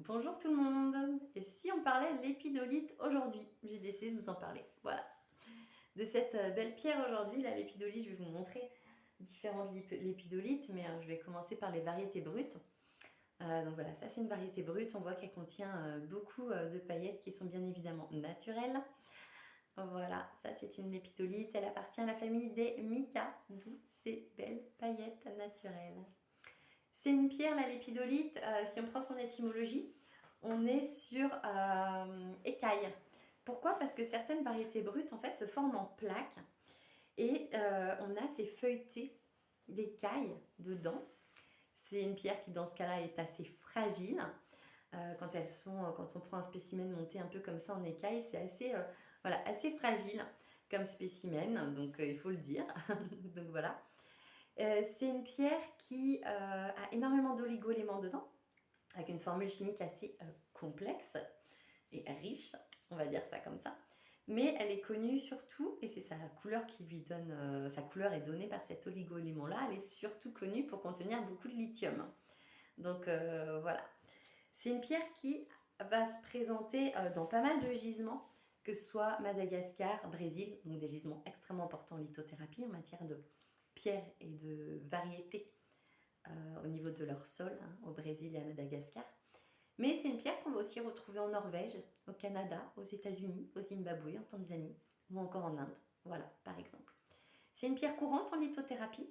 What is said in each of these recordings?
Bonjour tout le monde. Et si on parlait l'épidolite aujourd'hui? J'ai décidé de vous en parler. Voilà. De cette belle pierre aujourd'hui, là, l'épidolite, je vais vous montrer différentes lépidolites, mais je vais commencer par les variétés brutes. Donc voilà, ça c'est une variété brute. On voit qu'elle contient beaucoup de paillettes qui sont bien évidemment naturelles. Voilà, ça c'est une lépidolite. Elle appartient à la famille des mica, d'où ces belles paillettes naturelles. C'est une pierre, la lépidolite. Si on prend son étymologie, on est sur écaille. Pourquoi? Parce que certaines variétés brutes en fait se forment en plaques et on a ces feuilletés d'écailles dedans. C'est une pierre qui dans ce cas-là est assez fragile. Quand on prend un spécimen monté un peu comme ça en écaille, c'est assez fragile comme spécimen, donc il faut le dire. Donc voilà. C'est une pierre qui a énormément d'oligo-éléments dedans, avec une formule chimique assez complexe et riche, on va dire ça comme ça. Mais elle est connue surtout, et c'est sa couleur qui lui donne, sa couleur est donnée par cet oligo-élément-là, elle est surtout connue pour contenir beaucoup de lithium. Donc voilà. C'est une pierre qui va se présenter dans pas mal de gisements, que ce soit Madagascar, Brésil, donc des gisements extrêmement importants en lithothérapie en matière de pierres et de variétés au niveau de leur sol, hein, au Brésil et à Madagascar. Mais c'est une pierre qu'on va aussi retrouver en Norvège, au Canada, aux États-Unis, au Zimbabwe, en Tanzanie ou encore en Inde. Voilà, par exemple. C'est une pierre courante en lithothérapie.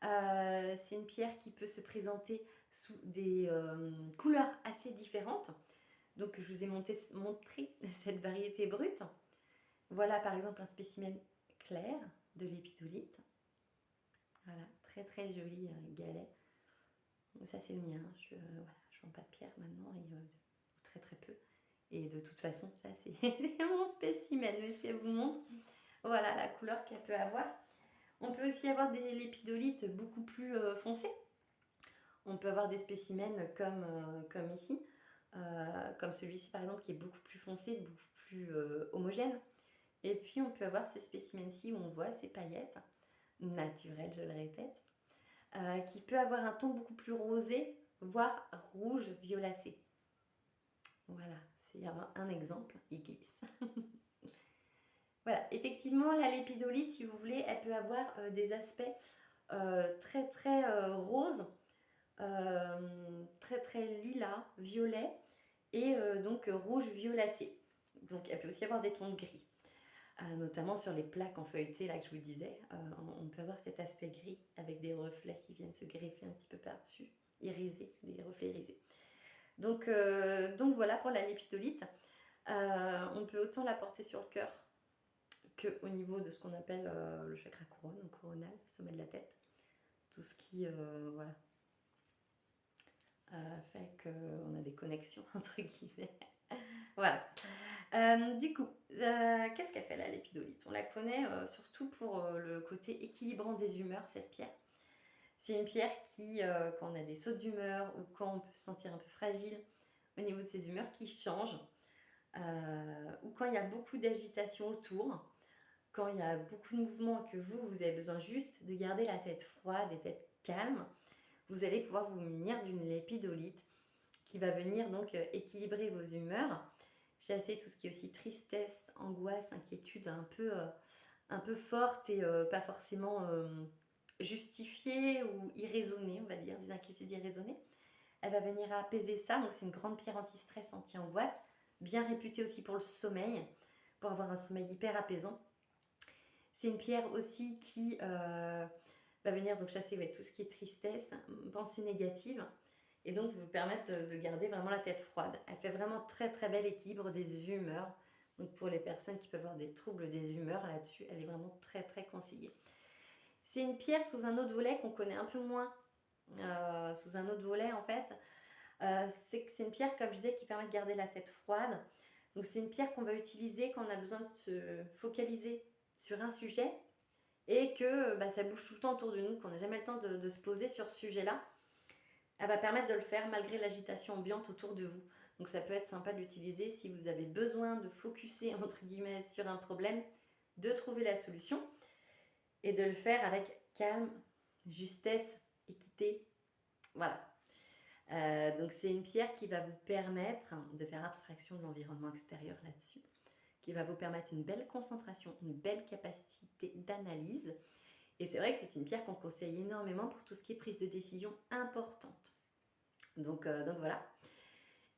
C'est une pierre qui peut se présenter sous des couleurs assez différentes. Donc je vous ai montré cette variété brute. Voilà par exemple un spécimen clair de l'épidolite. Voilà, très très joli galet. Ça c'est le mien, je vends pas de pierre maintenant, très très peu. Et de toute façon, ça c'est mon spécimen, mais si elle vous montre, voilà la couleur qu'elle peut avoir. On peut aussi avoir des lépidolites beaucoup plus foncées. On peut avoir des spécimens comme ici, comme celui-ci par exemple qui est beaucoup plus foncé, beaucoup plus homogène. Et puis on peut avoir ce spécimen-ci où on voit ces paillettes naturelles, je le répète, qui peut avoir un ton beaucoup plus rosé, voire rouge violacé. Voilà, c'est un exemple, il glisse. Voilà, effectivement, la lépidolite, si vous voulez, elle peut avoir des aspects très très roses, très très lilas, violet et donc rouge violacé. Donc elle peut aussi avoir des tons de gris. Notamment sur les plaques en feuilleté là que je vous disais, on peut avoir cet aspect gris avec des reflets qui viennent se greffer un petit peu par-dessus, irisés, des reflets irisés. Donc voilà pour la lépidolite. On peut autant la porter sur le cœur qu'au niveau de ce qu'on appelle le chakra couronne, ou coronal, sommet de la tête. Tout ce qui voilà, fait qu'on a des connexions entre guillemets. Voilà. Du coup, qu'est-ce qu'elle fait la lépidolite? On la connaît surtout pour le côté équilibrant des humeurs, cette pierre. C'est une pierre qui, quand on a des sautes d'humeur ou quand on peut se sentir un peu fragile au niveau de ses humeurs, qui change, ou quand il y a beaucoup d'agitation autour, quand il y a beaucoup de mouvements et que vous avez besoin juste de garder la tête froide et tête calme, vous allez pouvoir vous munir d'une lépidolite qui va venir donc équilibrer vos humeurs, chasser tout ce qui est aussi tristesse, angoisse, inquiétude un peu forte et pas forcément justifiée ou irraisonnée, on va dire, des inquiétudes irraisonnées. Elle va venir apaiser ça, donc c'est une grande pierre anti-stress, anti-angoisse, bien réputée aussi pour le sommeil, pour avoir un sommeil hyper apaisant. C'est une pierre aussi qui va venir donc chasser tout ce qui est tristesse, pensée négative, et donc vous permettre de garder vraiment la tête froide. Elle fait vraiment très très bel équilibre des humeurs. Donc pour les personnes qui peuvent avoir des troubles des humeurs là-dessus, elle est vraiment très très conseillée. C'est une pierre sous un autre volet qu'on connaît un peu moins, sous un autre volet en fait. C'est une pierre, comme je disais, qui permet de garder la tête froide. Donc c'est une pierre qu'on va utiliser quand on a besoin de se focaliser sur un sujet et que ça bouge tout le temps autour de nous, qu'on n'a jamais le temps de se poser sur ce sujet-là. Elle va permettre de le faire malgré l'agitation ambiante autour de vous. Donc ça peut être sympa de l'utiliser si vous avez besoin de focuser entre guillemets sur un problème, de trouver la solution et de le faire avec calme, justesse, équité. Voilà. Donc c'est une pierre qui va vous permettre de faire abstraction de l'environnement extérieur là-dessus, qui va vous permettre une belle concentration, une belle capacité d'analyse. Et c'est vrai que c'est une pierre qu'on conseille énormément pour tout ce qui est prise de décision importante. Donc voilà.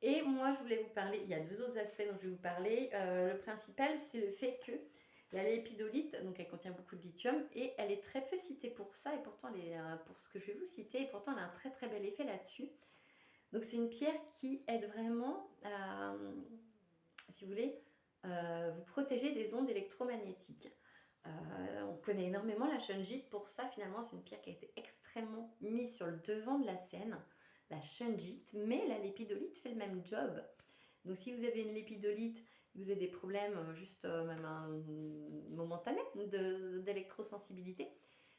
Et moi, je voulais vous parler, il y a deux autres aspects dont je vais vous parler. Le principal, c'est le fait que la lépidolite, donc elle contient beaucoup de lithium et elle est très peu citée pour ça, et pourtant elle est, pour ce que je vais vous citer, et pourtant elle a un très très bel effet là-dessus. Donc c'est une pierre qui aide vraiment à, si vous voulez, vous protéger des ondes électromagnétiques. On connaît énormément la shungite pour ça. Finalement, c'est une pierre qui a été extrêmement mise sur le devant de la scène, la shungite, mais la lépidolite fait le même job. Donc si vous avez une lépidolite, vous avez des problèmes juste même momentanés d'électrosensibilité,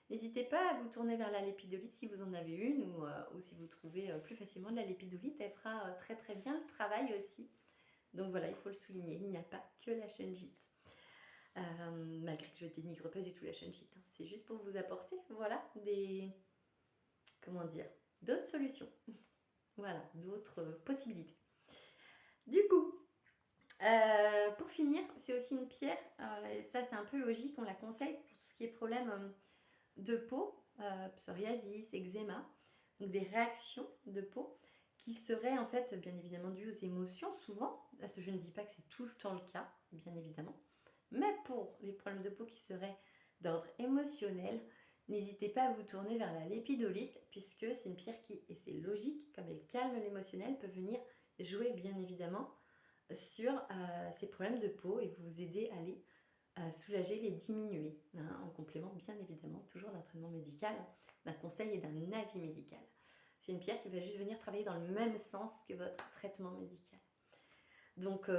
n'hésitez pas à vous tourner vers la lépidolite si vous en avez une, ou si vous trouvez plus facilement de la lépidolite, elle fera très très bien le travail aussi. Donc voilà, il faut le souligner, il n'y a pas que la shungite. Malgré que je ne dénigre pas du tout la shungite, hein. C'est juste pour vous apporter, voilà, d'autres solutions, voilà, d'autres possibilités. Du coup, pour finir, c'est aussi une pierre, et ça c'est un peu logique, on la conseille pour tout ce qui est problème de peau, psoriasis, eczéma, donc des réactions de peau qui seraient en fait bien évidemment dues aux émotions souvent. Je ne dis pas que c'est tout le temps le cas, bien évidemment, mais pour les problèmes de peau qui seraient d'ordre émotionnel, n'hésitez pas à vous tourner vers la lépidolite, puisque c'est une pierre qui, et c'est logique, comme elle calme l'émotionnel, peut venir jouer bien évidemment sur ces problèmes de peau et vous aider à les soulager, les diminuer, hein, en complément bien évidemment toujours d'un traitement médical, d'un conseil et d'un avis médical. C'est une pierre qui va juste venir travailler dans le même sens que votre traitement médical. Donc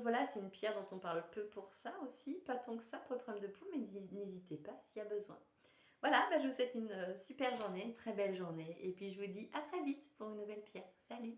voilà, c'est une pierre dont on parle peu pour ça aussi, pas tant que ça pour le problème de peau, mais n'hésitez pas s'il y a besoin. Voilà, je vous souhaite une super journée, une très belle journée, et puis je vous dis à très vite pour une nouvelle pierre. Salut!